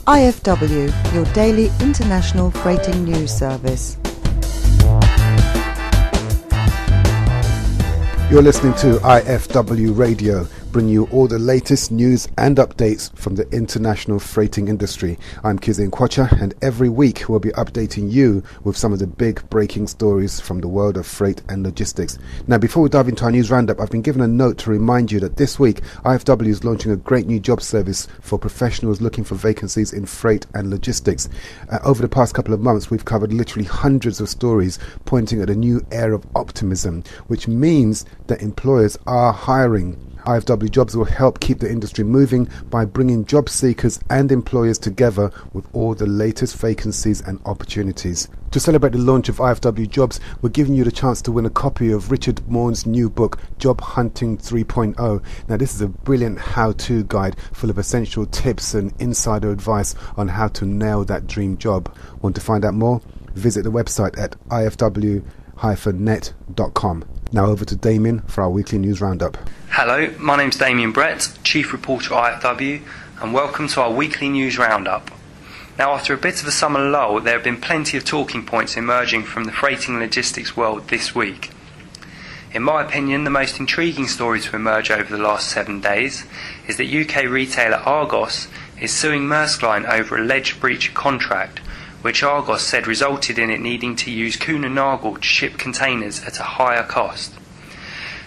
IFW, your daily international freighting news service. You're listening to IFW Radio, bringing you all the latest news and updates from the international freighting industry. I'm Kizzy Nkwacha, and every week we'll be updating you with some of the big breaking stories from the world of freight and logistics. Now, before we dive into our news roundup, I've been given a note to remind you that this week IFW is launching a great new job service for professionals looking for vacancies in freight and logistics. Over the past couple of months, we've covered literally hundreds of stories pointing at a new air of optimism, which means that employers are hiring. IFW Jobs will help keep the industry moving by bringing job seekers and employers together with all the latest vacancies and opportunities. To celebrate the launch of IFW Jobs, we're giving you the chance to win a copy of Richard Mourn's new book, Job Hunting 3.0. Now, this is a brilliant how-to guide full of essential tips and insider advice on how to nail that dream job. Want to find out more? Visit the website at ifw-net.com. Now over to Damien for our weekly news roundup. Hello, my name's Damien Brett, Chief Reporter at IFW, and welcome to our weekly news roundup. Now, after a bit of a summer lull, there have been plenty of talking points emerging from the freighting and logistics world this week. In my opinion, the most intriguing story to emerge over the last 7 days is that UK retailer Argos is suing Maersk Line over alleged breach of contract, which Argos said resulted in it needing to use Kuehne Nagel to ship containers at a higher cost.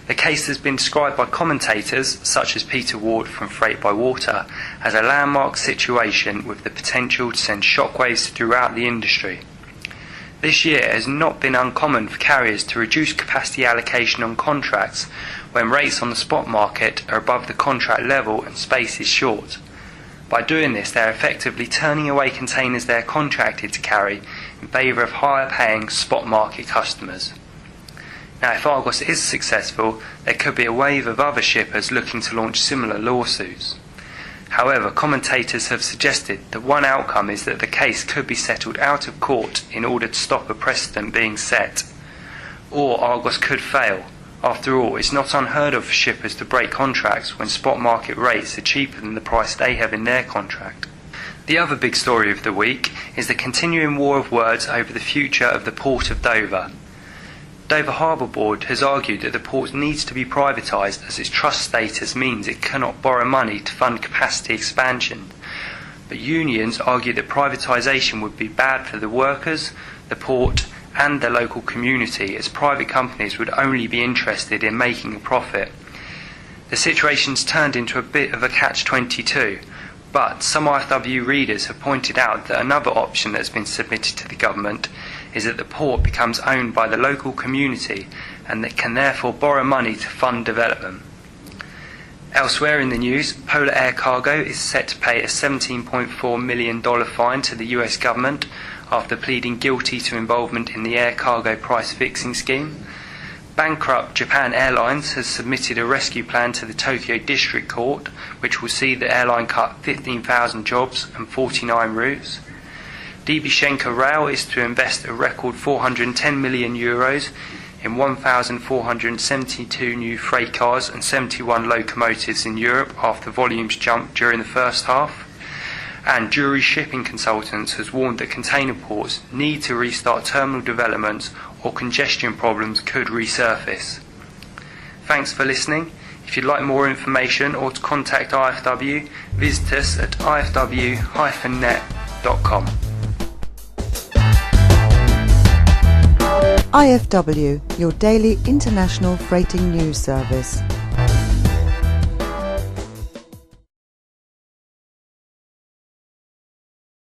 The case has been described by commentators, such as Peter Ward from Freight by Water, as a landmark situation with the potential to send shockwaves throughout the industry. This year has not been uncommon for carriers to reduce capacity allocation on contracts when rates on the spot market are above the contract level and space is short. By doing this, they are effectively turning away containers they are contracted to carry in favour of higher paying spot market customers. Now, if Argos is successful, there could be a wave of other shippers looking to launch similar lawsuits. However, commentators have suggested that one outcome is that the case could be settled out of court in order to stop a precedent being set. Or Argos could fail. After all, it's not unheard of for shippers to break contracts when spot market rates are cheaper than the price they have in their contract. The other big story of the week is the continuing war of words over the future of the Port of Dover. Dover Harbour Board has argued that the port needs to be privatised as its trust status means it cannot borrow money to fund capacity expansion. But unions argue that privatisation would be bad for the workers, the port and the local community, as private companies would only be interested in making a profit. The situation's turned into a bit of a catch-22, but some IFW readers have pointed out that another option that's been submitted to the government is that the port becomes owned by the local community and that can therefore borrow money to fund development. Elsewhere in the news, Polar Air Cargo is set to pay a $17.4 million fine to the US government after pleading guilty to involvement in the air cargo price fixing scheme. Bankrupt Japan Airlines has submitted a rescue plan to the Tokyo District Court, which will see the airline cut 15,000 jobs and 49 routes. DB Schenker Rail is to invest a record €410 million in 1,472 new freight cars and 71 locomotives in Europe after volumes jumped during the first half. And Jury Shipping Consultants has warned that container ports need to restart terminal developments or congestion problems could resurface. Thanks for listening. If you'd like more information or to contact IFW, visit us at ifw-net.com. IFW, your daily international freighting news service.